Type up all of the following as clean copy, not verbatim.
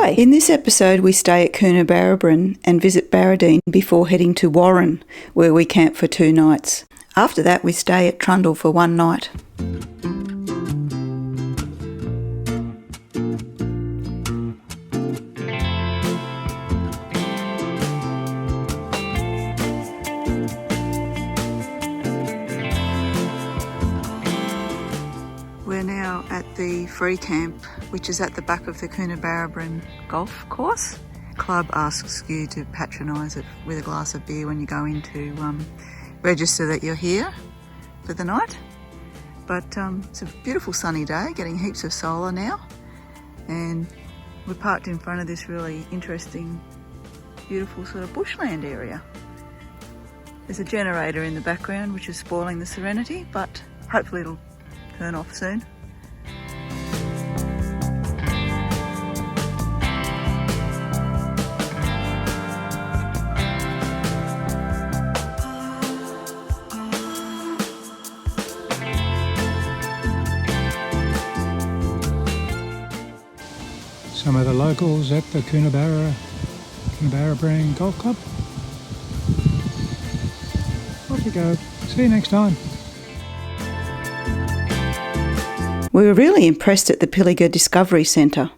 Hi! In this episode we stay at Coonabarabran and visit Barabbran before heading to Warren, where we camp for 2 nights. After that we stay at Trundle for 1 night. We're now at the free camp, which is at the back of the Coonabarabran golf course. The club asks you to patronise it with a glass of beer when you go in to register that you're here for the night. But it's a beautiful sunny day, getting heaps of solar now. And we're parked in front of this really interesting, beautiful sort of bushland area. There's a generator in the background which is spoiling the serenity, but hopefully it'll turn off soon. Some of the locals at the Coonabarabran Golf Club. Off you go. See you next time. We were really impressed at the Pilliga Discovery Centre.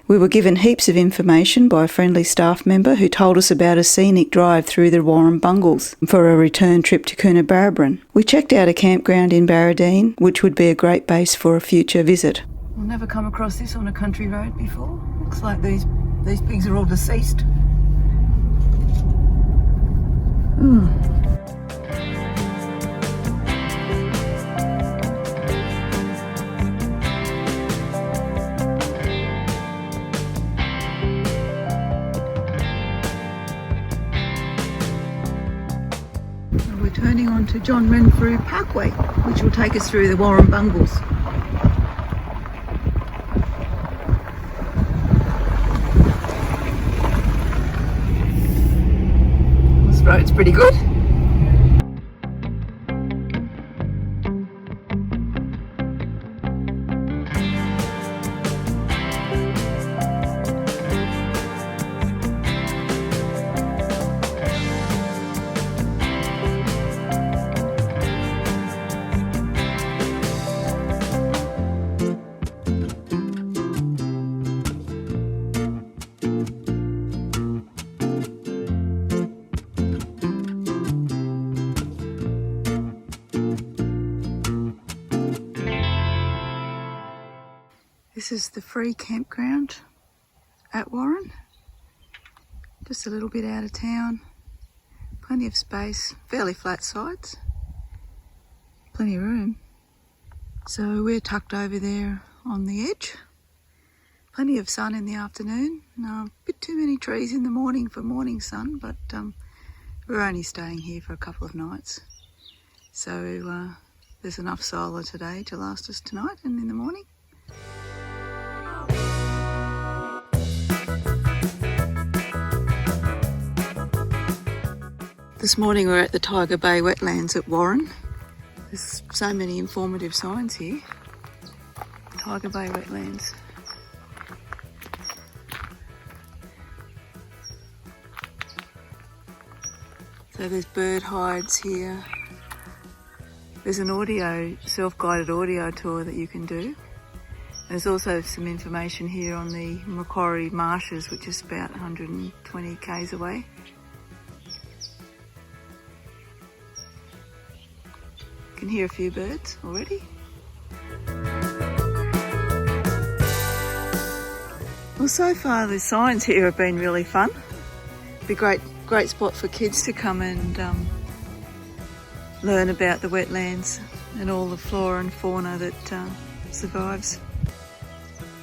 We were given heaps of information by a friendly staff member who told us about a scenic drive through the Warren Bungles for a return trip to Coonabarabran. We checked out a campground in Barabbran, which would be a great base for a future visit. I've never come across this on a country road before. Looks like these pigs are all deceased. We're turning on to John Renfrew Parkway, which will take us through the Warren Bungles. This road's pretty good. This is the free campground at Warren, just a little bit out of town, plenty of space, fairly flat sides, plenty of room. So we're tucked over there on the edge, plenty of sun in the afternoon, a bit too many trees in the morning for morning sun, but we're only staying here for a couple of nights. So there's enough solar today to last us tonight and in the morning. This morning we're at the Tiger Bay Wetlands at Warren. There's so many informative signs here. Tiger Bay Wetlands. So there's bird hides here. There's an self-guided audio tour that you can do. There's also some information here on the Macquarie marshes, which is about 120 k's away. You can hear a few birds already. Well, so far the signs here have been really fun. Be a great spot for kids to come and learn about the wetlands and all the flora and fauna that survives.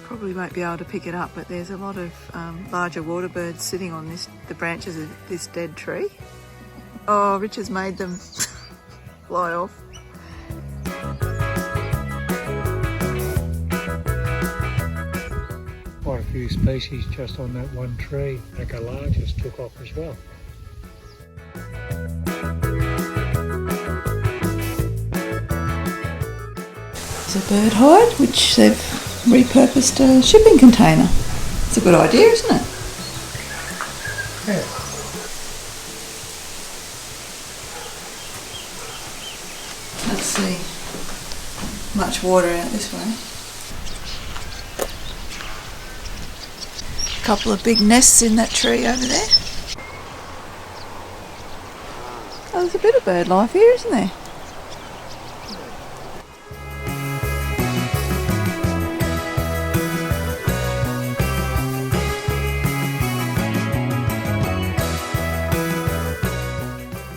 Probably won't be able to pick it up, but there's a lot of larger water birds sitting on the branches of this dead tree. Oh, Richard's made them fly off. Quite a few species just on that one tree. The largest took off as well. It's a bird hide which they've repurposed a shipping container. It's a good idea, isn't it? Yeah. Let's see. Much water out this way. A couple of big nests in that tree over there. Oh, there's a bit of bird life here, isn't there?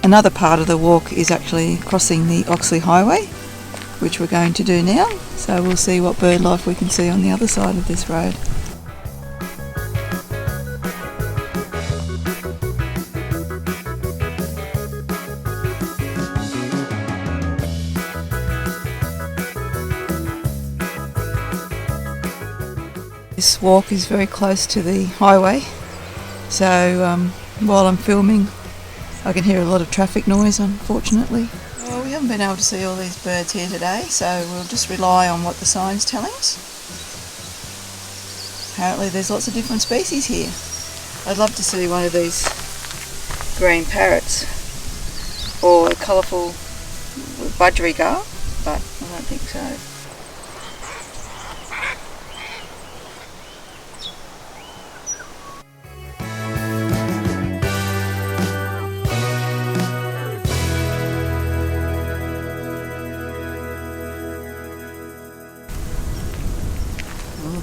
Another part of the walk is actually crossing the Oxley Highway, which we're going to do now. So we'll see what bird life we can see on the other side of this road. This walk is very close to the highway, so while I'm filming I can hear a lot of traffic noise, unfortunately. Well, we haven't been able to see all these birds here today, so we'll just rely on what the sign's telling us. Apparently there's lots of different species here. I'd love to see one of these green parrots or a colourful budgerigar, but I don't think so.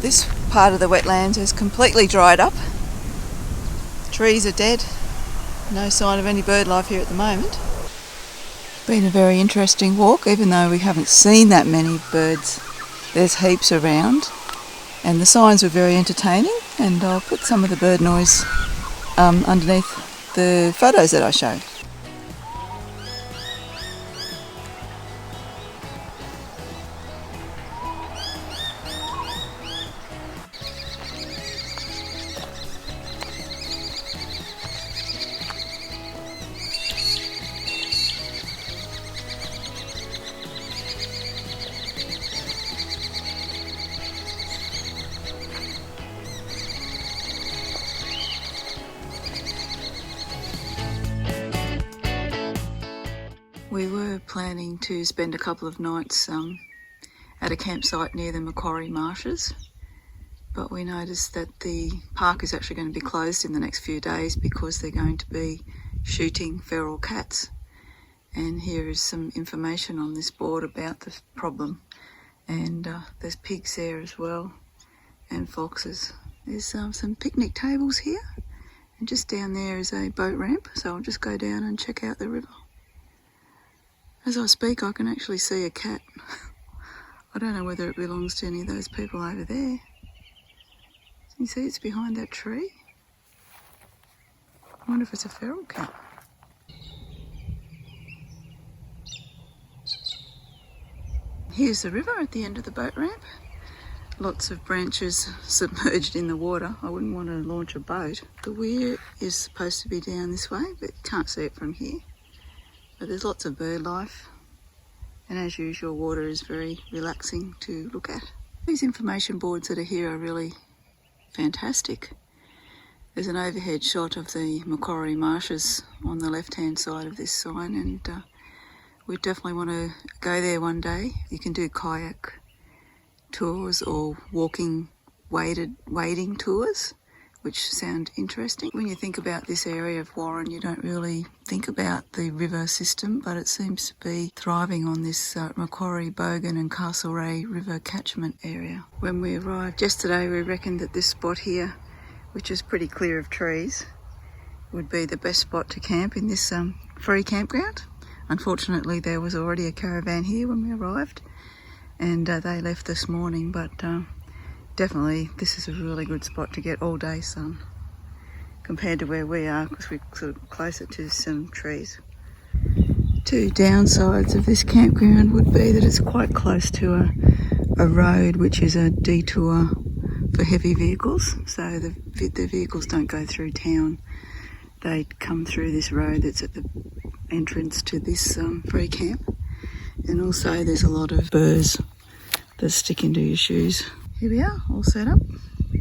This part of the wetlands is completely dried up. Trees are dead. No sign of any bird life here at the moment. Been a very interesting walk, even though we haven't seen that many birds. There's heaps around, and the signs were very entertaining, and I'll put some of the bird noise underneath the photos that I showed. We were planning to spend a couple of nights at a campsite near the Macquarie marshes, but we noticed that the park is actually going to be closed in the next few days because they're going to be shooting feral cats. And here is some information on this board about the problem. And there's pigs there as well, and foxes. There's some picnic tables here, and just down there is a boat ramp, so I'll just go down and check out the river. As I speak, I can actually see a cat. I don't know whether it belongs to any of those people over there. You see it's behind that tree? I wonder if it's a feral cat. Here's the river at the end of the boat ramp. Lots of branches submerged in the water. I wouldn't want to launch a boat. The weir is supposed to be down this way, but you can't see it from here. But there's lots of bird life, and as usual, water is very relaxing to look at. These information boards that are here are really fantastic. There's an overhead shot of the Macquarie marshes on the left-hand side of this sign, and we definitely want to go there one day. You can do kayak tours or wading tours, which sound interesting. When you think about this area of Warren, you don't really think about the river system, but it seems to be thriving on this Macquarie, Bogan and Castlereagh River catchment area. When we arrived yesterday, we reckoned that this spot here, which is pretty clear of trees, would be the best spot to camp in this free campground. Unfortunately, there was already a caravan here when we arrived, and they left this morning, but definitely this is a really good spot to get all day sun compared to where we are, because we're sort of closer to some trees. Two downsides of this campground would be that it's quite close to a road which is a detour for heavy vehicles, so the vehicles don't go through town. They come through this road that's at the entrance to this free camp, and also there's a lot of burrs that stick into your shoes. Here we are, all set up.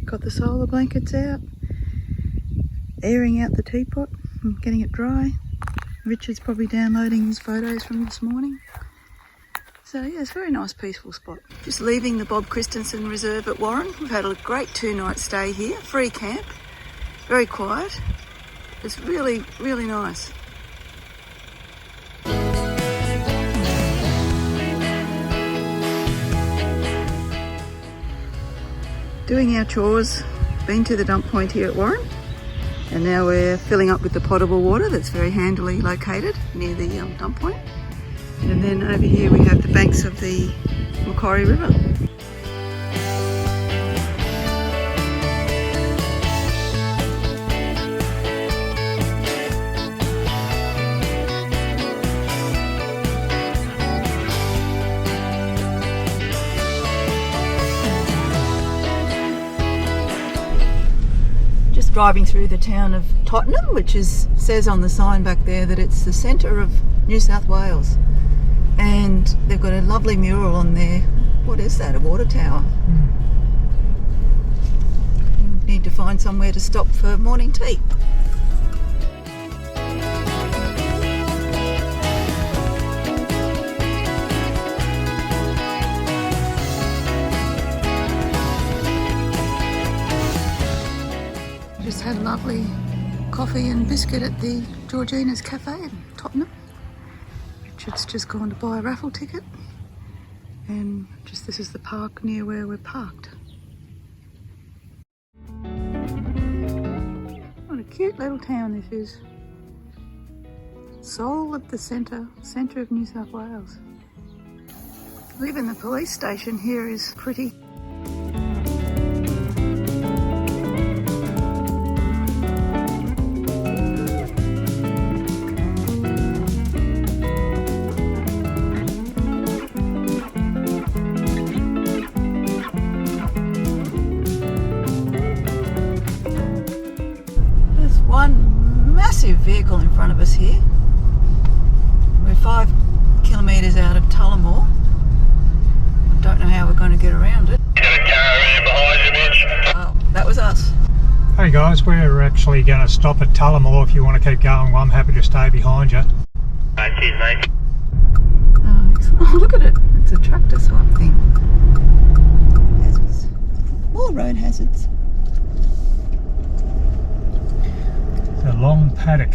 Got the solar blankets out, airing out the teapot and getting it dry. Richard's probably downloading his photos from this morning. So yeah, it's a very nice peaceful spot. Just leaving the Bob Christensen Reserve at Warren. We've had a great 2-night stay here, free camp, very quiet. It's really, really nice. Doing our chores, been to the dump point here at Warren, and now we're filling up with the potable water that's very handily located near the dump point. And then over here we have the banks of the Macquarie River. Driving through the town of Tottenham, which says on the sign back there that it's the centre of New South Wales, and they've got a lovely mural on there. What is that? A water tower? We need to find somewhere to stop for morning tea. Just had a lovely coffee and biscuit at the Georgina's Cafe in Tottenham. Richard's just gone to buy a raffle ticket, and this is the park near where we're parked. What a cute little town this is. Soul of the centre of New South Wales. Even the police station here is pretty. Massive vehicle in front of us here. We're 5 kilometres out of Tullamore. I don't know how we're going to get around it. Got a caravan behind you, Mitch. Oh, that was us. Hey guys, we're actually going to stop at Tullamore. If you want to keep going, well, I'm happy to stay behind you. Cheers, mate. Oh, excellent. Oh, look at it. It's a tractor swap thing. Hazards. More road hazards. The long paddock.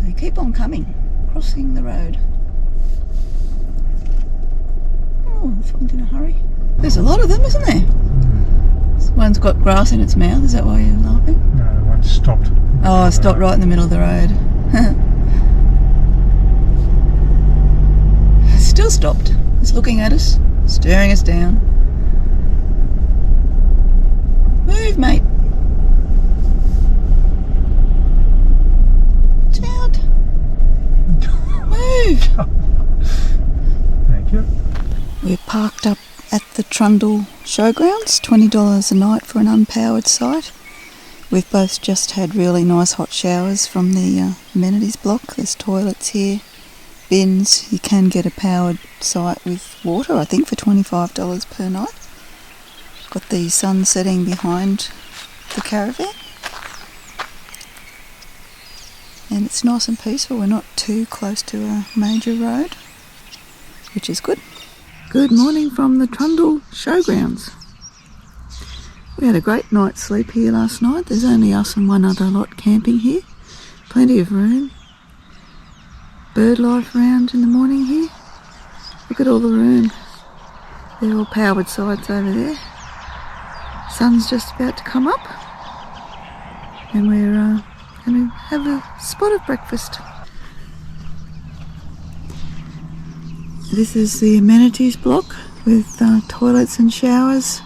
They keep on coming, crossing the road. Oh, this one's in a hurry. There's a lot of them, isn't there? This one's got grass in its mouth. Is that why you're laughing? No, the one stopped. Oh, it stopped right in the middle of the road. Still stopped. It's looking at us, staring us down. Move, mate. Out. Move. Thank you. We're parked up at the Trundle Showgrounds, $20 a night for an unpowered site. We've both just had really nice hot showers from the amenities block. There's toilets here, bins. You can get a powered site with water, I think, for $25 per night. Got the sun setting behind the caravan. And it's nice and peaceful. We're not too close to a major road, which is good. Good morning from the Trundle Showgrounds. We had a great night's sleep here last night. There's only us and one other lot camping here. Plenty of room. Bird life around in the morning here. Look at all the room. They're all powered sites over there. Sun's just about to come up, and we're going to have a spot of breakfast. This is the amenities block with toilets and showers